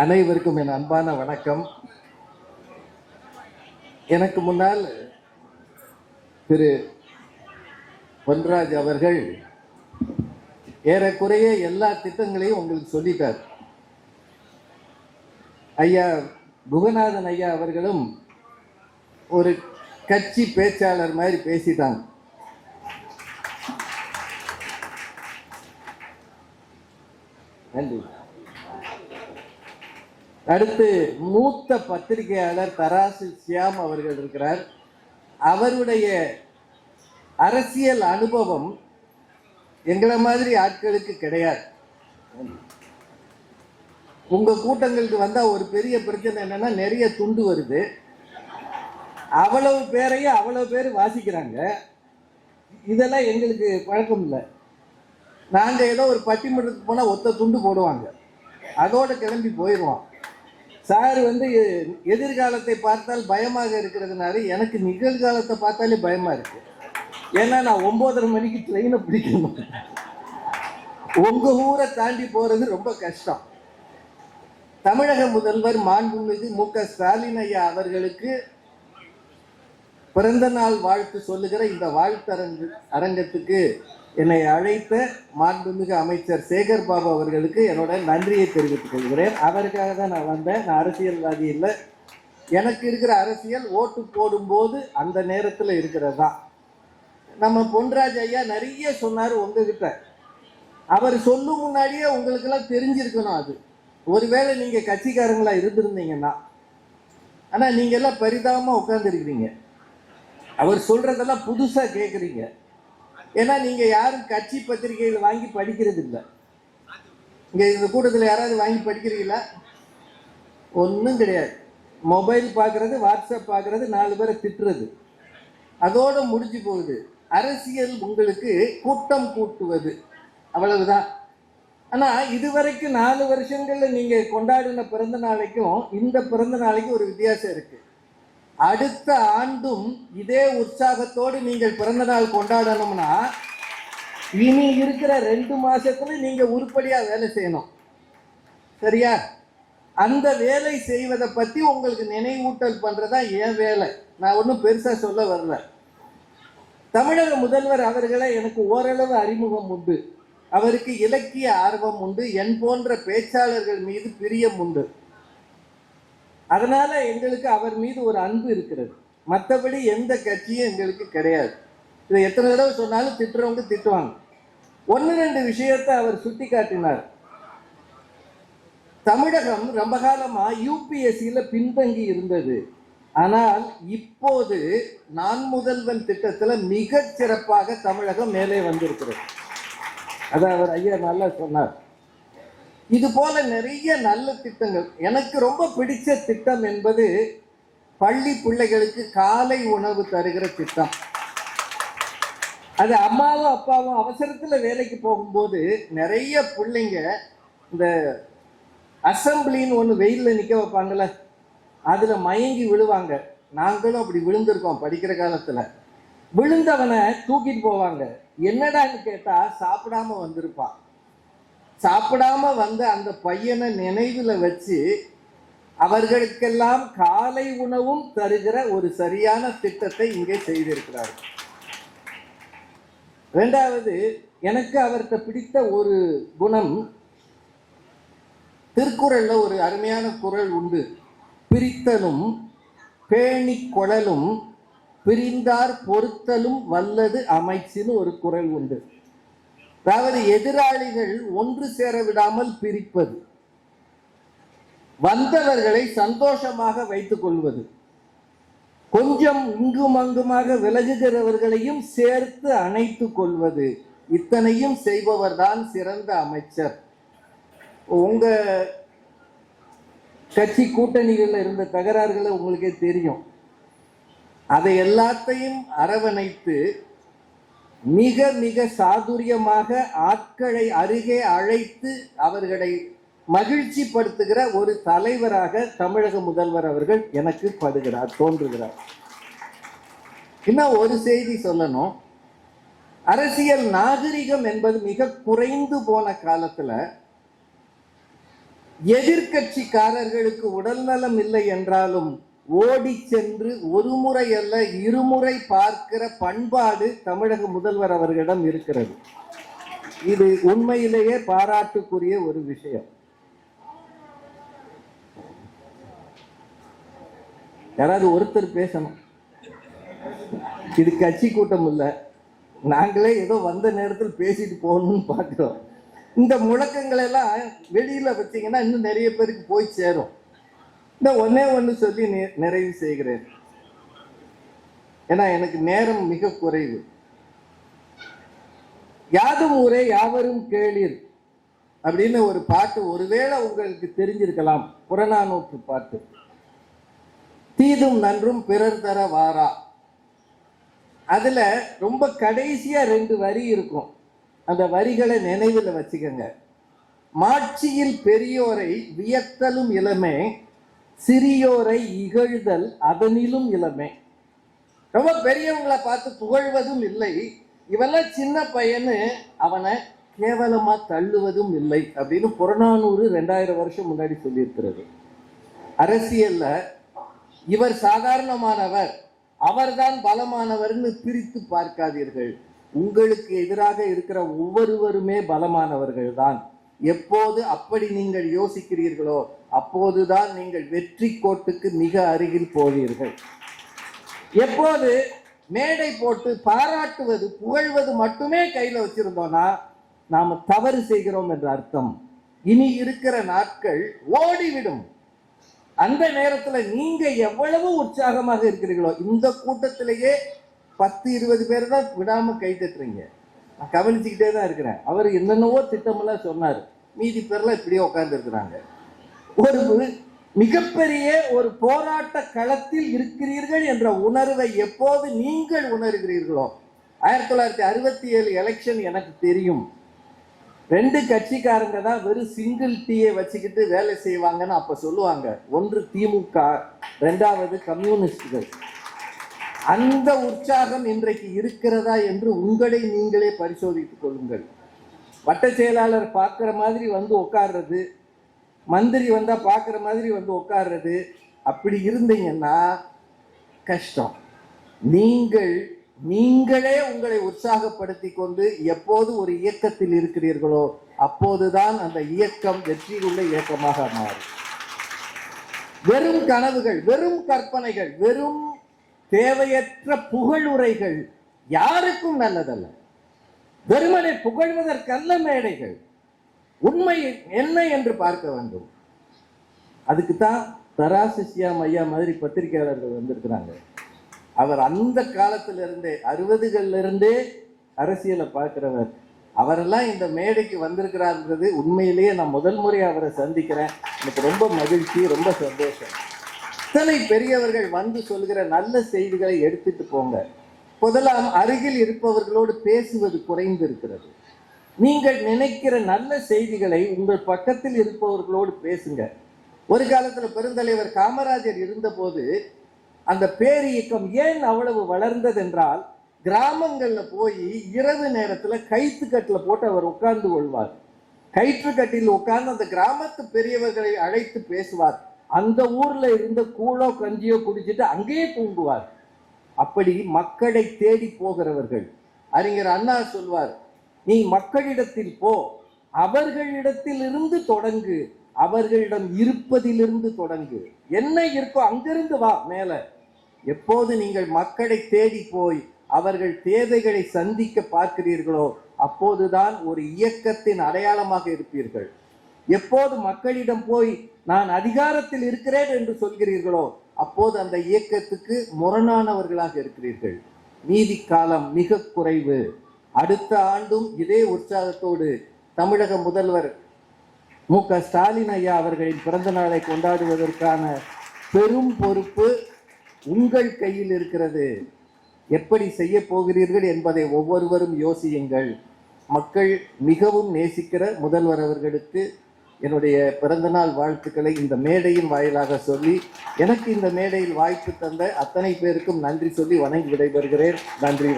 அனைவருக்கும் என் அன்பான வணக்கம். எனக்கு முன்னால் திரு பொன்ராஜ் அவர்கள் ஏறக்குறைய எல்லா திட்டங்களையும் உங்களுக்கு சொல்லிட்டார். ஐயா குகநாதன் ஐயா அவர்களும் ஒரு கட்சி பேச்சாளர் மாதிரி பேசிட்டாங்க. நன்றி. அடுத்து மூத்த பத்திரிகையாளர் தராசு சியாம் அவர்கள் இருக்கிறார். அவருடைய அரசியல் அனுபவம் எங்களை மாதிரி ஆட்களுக்கு கிடையாது. உங்க கூட்டங்களுக்கு வந்தா ஒரு பெரிய பிரச்சனை என்னன்னா, நிறைய துண்டு வருது, அவ்வளவு பேரையும் அவ்வளவு பேர் வாசிக்கிறாங்க. இதெல்லாம் எங்களுக்கு பழக்கம் இல்லை. நாங்க ஏதோ ஒரு பட்டிமன்றத்துக்கு போனா ஒத்த துண்டு போடுவாங்க, அதோட கிளம்பி போயிடுவோம். சார் எதிர்காலத்தை பார்த்தால் பயமாக இருக்கிறதுனால எனக்கு நிகழ்காலத்தை பார்த்தாலே பயமா இருக்கு. ஏன்னா நான் 9:30 மணிக்கு ட்ரெயினை பிடிக்கணும். உங்க ஊரை தாண்டி போறது ரொம்ப கஷ்டம். தமிழக முதல்வர் மாண்புமிகு மு.க. ஸ்டாலின் ஐயா அவர்களுக்கு பிறந்த நாள் வாழ்த்து சொல்லுகிற இந்த வாழ்த்து அரங்கத்துக்கு என்னை அழைத்த மாண்புமிகு அமைச்சர் சேகர் பாபு அவர்களுக்கு என்னோட நன்றியை தெரிவித்துக் கொள்கிறேன். அவருக்காக தான் நான் வந்தேன். நான் அரசியல்வாதி இல்லை. எனக்கு இருக்கிற அரசியல் ஓட்டு போடும்போது அந்த நேரத்தில் இருக்கிறது தான். நம்ம பொன்ராஜ் ஐயா நிறைய சொன்னார் உங்ககிட்ட. அவர் சொல்லும் முன்னாடியே உங்களுக்கெல்லாம் தெரிஞ்சிருக்கணும். அது ஒருவேளை நீங்கள் கட்சிக்காரங்களா இருந்திருந்தீங்கன்னா. ஆனால் நீங்கள் எல்லாம் பரிதாபமாக உட்காந்துருக்கிறீங்க. அவர் சொல்றதெல்லாம் புதுசாக கேட்குறீங்க. ஏன்னா நீங்கள் யாரும் கட்சி பத்திரிகைகள் வாங்கி படிக்கிறது இல்லை. இங்கே இந்த கூட்டத்தில் யாராவது வாங்கி படிக்கிறீங்களா? ஒன்றும் கிடையாது. மொபைல் பார்க்குறது, வாட்ஸ்அப் பார்க்குறது, 4 பேரை திட்டுறது, அதோடு முடிஞ்சு போகுது. அரசியல் உங்களுக்கு கூட்டம் கூட்டுவது, அவ்வளவுதான். ஆனால் இதுவரைக்கும் 4 வருஷங்களில் நீங்கள் கொண்டாடின பிறந்த நாளைக்கும் இந்த பிறந்த நாளைக்கும் ஒரு வித்தியாசம் இருக்கு. அடுத்த ஆண்டும் இதே உற்சாகத்தோடு நீங்கள் பிறந்த நாள் கொண்டாடணும்னா இனி இருக்கிற 2 மாசத்துல நீங்க உருப்படியா வேலை செய்யணும். சரியா? அந்த வேலை செய்வதை பத்தி உங்களுக்கு நினைவூட்டல் பண்றதா என் வேலை. நான் ஒன்றும் பெருசா சொல்ல வரல. தமிழக முதல்வர் அவர்களை எனக்கு ஓரளவு அறிமுகம் உண்டு. அவருக்கு இலக்கிய ஆர்வம் உண்டு. என் போன்ற பேச்சாளர்கள் மீது பிரியம் உண்டு. அதனால எங்களுக்கு அவர் மீது ஒரு அன்பு இருக்கிறது. மற்றபடி எந்த கட்சியும் எங்களுக்கு கிடையாது. இதை எத்தனை தடவை சொன்னாலும் திட்டுறவங்க திட்டுவாங்க. 1-2 விஷயத்தை அவர் சுட்டி காட்டினார். தமிழகம் ரொம்ப காலமா யூபிஎஸ்சியில பின்தங்கி இருந்தது. ஆனால் இப்போது நான் முதல்வன் திட்டத்துல மிக சிறப்பாக தமிழகம் மேலே வந்திருக்கிறது. அதை அவர் ஐயா நல்லா சொன்னார். இது போல நிறைய நல்ல திட்டங்கள். எனக்கு ரொம்ப பிடிச்ச திட்டம் என்பது பள்ளி பிள்ளைகளுக்கு காலை உணவு தருகிற திட்டம். அது அம்மாவும் அப்பாவும் அவசரத்தில் வேலைக்கு போகும்போது நிறைய பிள்ளைங்க இந்த அசம்பிளின்னு ஒன்று வெயிலில் நிற்க வைப்பாங்கள்ல, அதில் மயங்கி விழுவாங்க. நாங்களும் அப்படி விழுந்திருக்கோம் படிக்கிற காலத்தில். விழுந்தவனை தூக்கிட்டு போவாங்க. என்னடான்னு கேட்டால் சாப்பிடாம வந்திருப்பான். சாப்பிடாம வந்த அந்த பையனை நினைவில் வச்சு அவர்களுக்கெல்லாம் காலை உணவும் தருகிற ஒரு சரியான திட்டத்தை இங்கே செய்திருக்கிறார். 2வது, எனக்கு அவர்கிட்ட பிடித்த ஒரு குணம், திருக்குறள்ல ஒரு அருமையான குறள் உண்டு. பிரித்தலும் பேணி கொளலும் பிரிந்தார் பொறுத்தலும் வல்லது அமைச்சுன்னு ஒரு குறள் உண்டு. அதாவது எதிராளிகள் ஒன்று சேர விடாமல் பிரிப்பது, வந்தவர்களை சந்தோஷமாக வைத்துக் கொள்வது, கொஞ்சம் இங்கும் அங்குமாக விலகுகிறவர்களையும் சேர்த்து அணைத்துக் கொள்வது, இத்தனையும் செய்பவர் தான் சிறந்த அமைச்சர். உங்க கட்சி கூட்டணிகளில் இருந்த தகராறுகளை உங்களுக்கே தெரியும். அதை எல்லாத்தையும் அரவணைத்து மிக மிக சாதுரியமாக ஆட்களை அருகே அழைத்து அவர்களை மகிழ்ச்சி படுத்துகிற ஒரு தலைவராக தமிழக முதல்வர் அவர்கள் எனக்கு தோன்றுகிறார். இன்னும் ஒரு செய்தி சொல்லணும். அரசியல் நாகரிகம் என்பது மிக குறைந்து போன காலத்துல எதிர்கட்சிக்காரர்களுக்கு உடல்நலம் இல்லை என்றாலும் ஓடி சென்று ஒரு முறை அல்ல இருமுறை பார்க்கிற பண்பாடு தமிழக முதல்வர் அவர்களிடம் இருக்கிறது. இது உண்மையிலேயே பாராட்டுக்குரிய ஒரு விஷயம். யாராவது ஒருத்தர் பேசணும். இது கட்சி கூட்டம் இல்ல, நாங்களே ஏதோ வந்த நேரத்தில் பேசிட்டு போகணும்னு பார்க்கிறோம். இந்த முழக்கங்கள் எல்லாம் வெளியில வச்சீங்கன்னா இன்னும் நிறைய பேருக்கு போய் சேரும். இந்த ஒண்ணு சொல்லி நிறைவு செய்கிறேன். ஏன்னா எனக்கு நேரம் மிக குறைவு. யாதும் ஊரே யாவரும் கேளீர் அப்படின்னு ஒரு பாட்டு ஒருவேளை உங்களுக்கு தெரிஞ்சிருக்கலாம். புறநானூற்று பாட்டு. தீதும் நன்றும் பிறர் தர வாரா. அதுல ரொம்ப கடைசியா 2 வரி இருக்கும். அந்த வரிகளை நினைவில் வச்சுக்கங்க. மாட்சியில் பெரியோரை வியத்தலும் இளமே, சிறியோரை இகழ்தல் அதனிலும் இளமே. ரொம்ப பெரியவங்களை பார்த்து புகழ்வதும் இல்லை, இவெல்லாம் சின்ன பையன்னு அவனை கேவலமா தள்ளுவதும் இல்லை அப்படின்னு புறநானூறு 2000 வருஷம் முன்னாடி சொல்லியிருக்கிறது. அரசியல்ல இவர் சாதாரணமானவர், அவர்தான் பலமானவர்னு பிரித்து பார்க்காதீர்கள். உங்களுக்கு எதிராக இருக்கிற ஒவ்வொருவருமே பலமானவர்கள் தான். எப்போது அப்படி நீங்கள் யோசிக்கிறீர்களோ அப்போதுதான் நீங்கள் வெற்றி கோட்டுக்கு மிக அருகில் போவீர்கள். எப்போது மேடை போட்டு பாராட்டுவது புகழ்வது மட்டுமே கையில வச்சிருந்தோம்னா நாம தவறு செய்கிறோம் என்ற அர்த்தம். இனி இருக்கிற நாட்கள் ஓடிவிடும். அந்த நேரத்துல நீங்க எவ்வளவு உற்சாகமாக இருக்கிறீர்களோ, இந்த கூட்டத்திலேயே 10-20 பேர் தான் விடாம கை தட்டுறீங்க. நான் கவனிச்சுக்கிட்டே தான் இருக்கிறேன். அவர் என்னென்னவோ திட்டமெல்லாம் சொன்னார், மீதி பேர்லாம் இப்படியே உட்கார்ந்து இருக்கிறாங்க. ஒரு மிகப்பெரிய ஒரு போராட்ட களத்தில் இருக்கிறீர்கள் என்ற உணர்வை எப்போது நீங்கள் உணர்கிறீர்களோ, 1967 எலெக்ஷன் எனக்கு தெரியும். 2 கட்சிக்காரங்க தான் வெறும் சிங்கிள் டீயை வச்சுக்கிட்டு வேலை செய்வாங்கன்னு அப்ப சொல்லுவாங்க. ஒன்று திமுக, 2வது கம்யூனிஸ்டுகள். அந்த உற்சாகம் இன்றைக்கு இருக்கிறதா என்று உங்களை நீங்களே பரிசோதித்துக் கொள்ளுங்கள். வட்ட செயலாளர் பார்க்கிற மாதிரி வந்து உட்கார்றது, மந்திரி வந்தா பார்க்கிற மாதிரி வந்து உட்கார்றது, அப்படி இருந்தீங்கன்னா கஷ்டம். நீங்களே உங்களை உற்சாகப்படுத்தி கொண்டு எப்போது ஒரு இயக்கத்தில் இருக்கிறீர்களோ அப்போதுதான் அந்த இயக்கம் வெற்றியுள்ள இயக்கமாக மாறும். வெறும் கனவுகள், வெறும் கற்பனைகள், வெறும் தேவையற்ற புகழுரைகள் யாருக்கும் நல்லதல்ல. வெறுமனை புகழ்வதற்கல்ல மேடைகள். உண்மை என்ன என்று பார்க்க வேண்டும். அதுக்குத்தான் தராசு சியாம் ஐயா மாதிரி பத்திரிகையாளர்கள் வந்திருக்கிறாங்க. அவர் அந்த காலத்திலிருந்தே 60கள்ல இருந்தே அரசியலை பார்க்கிறவர். அவரெல்லாம் இந்த மேடைக்கு வந்திருக்கிறார்ன்றது உண்மையிலேயே நான் முதல் முறை அவரை சந்திக்கிறேன். எனக்கு ரொம்ப மகிழ்ச்சி, ரொம்ப சந்தோஷம். இத்தனை பெரியவர்கள் வந்து சொல்கிற நல்ல செய்திகளை எடுத்துட்டு போங்க. முதலாம் அருகில் இருப்பவர்களோடு பேசுவது குறைந்து இருக்கிறது. நீங்கள் நினைக்கிற நல்ல செய்திகளை உங்கள் பக்கத்தில் இருப்பவர்களோடு பேசுங்க. ஒரு காலத்துல பெருந்தலைவர் காமராஜர் இருந்தபோது அந்த பேரியக்கம் ஏன் அவ்வளவு வளர்ந்தது என்றால், கிராமங்கள்ல போய் இரவு நேரத்துல கயிற்றுக்கட்டுல போட்டு அவர் உட்கார்ந்து கொள்வார். கயிற்றுக்கட்டில் உட்கார்ந்து அந்த கிராமத்து பெரியவர்களை அழைத்து பேசுவார். அந்த ஊர்ல இருந்த கூழோ கஞ்சியோ குடிச்சிட்டு அங்கேயே தூங்குவார். அப்படி மக்களை தேடி போகிறவர்கள். அறிஞர் அண்ணா சொல்வார், நீ மக்களிடத்தில் போ, அவர்களிடத்தில் இருந்து தொடங்கு, அவர்களிடம் இருப்பதிலிருந்து தொடங்கு. என்ன இருக்கோ அங்கிருந்து வா மேல. எப்போது நீங்கள் மக்களை தேடி போய் அவர்கள் தேவைகளை சந்திக்க பார்க்கிறீர்களோ அப்போதுதான் ஒரு இயக்கத்தின் அடையாளமாக இருப்பீர்கள். எப்போது மக்களிடம் போய் நான் அதிகாரத்தில் இருக்கிறேன் என்று சொல்கிறீர்களோ அப்போது அந்த இயக்கத்துக்கு முரணானவர்களாக இருக்கிறீர்கள். நீதி காலம் மிக குறைவு. அடுத்த ஆண்டும் இதே உற்சாகத்தோடு தமிழக முதல்வர் மு.க. ஸ்டாலின் ஐயா அவர்களின் பிறந்த நாளை கொண்டாடுவதற்கான பெரும் பொறுப்பு உங்கள் கையில் இருக்கிறது. எப்படி செய்ய போகிறீர்கள் என்பதை ஒவ்வொருவரும் யோசியுங்கள். மக்கள் மிகவும் நேசிக்கிற முதல்வர் அவர்களுக்கு என்னுடைய பிறந்தநாள் வாழ்த்துக்களை இந்த மேடையின் வாயிலாக சொல்லி, எனக்கு இந்த மேடையில் வாய்ப்பு தந்த அத்தனை பேருக்கும் நன்றி சொல்லி வணங்கி விடைபெறுகிறேன். நன்றி.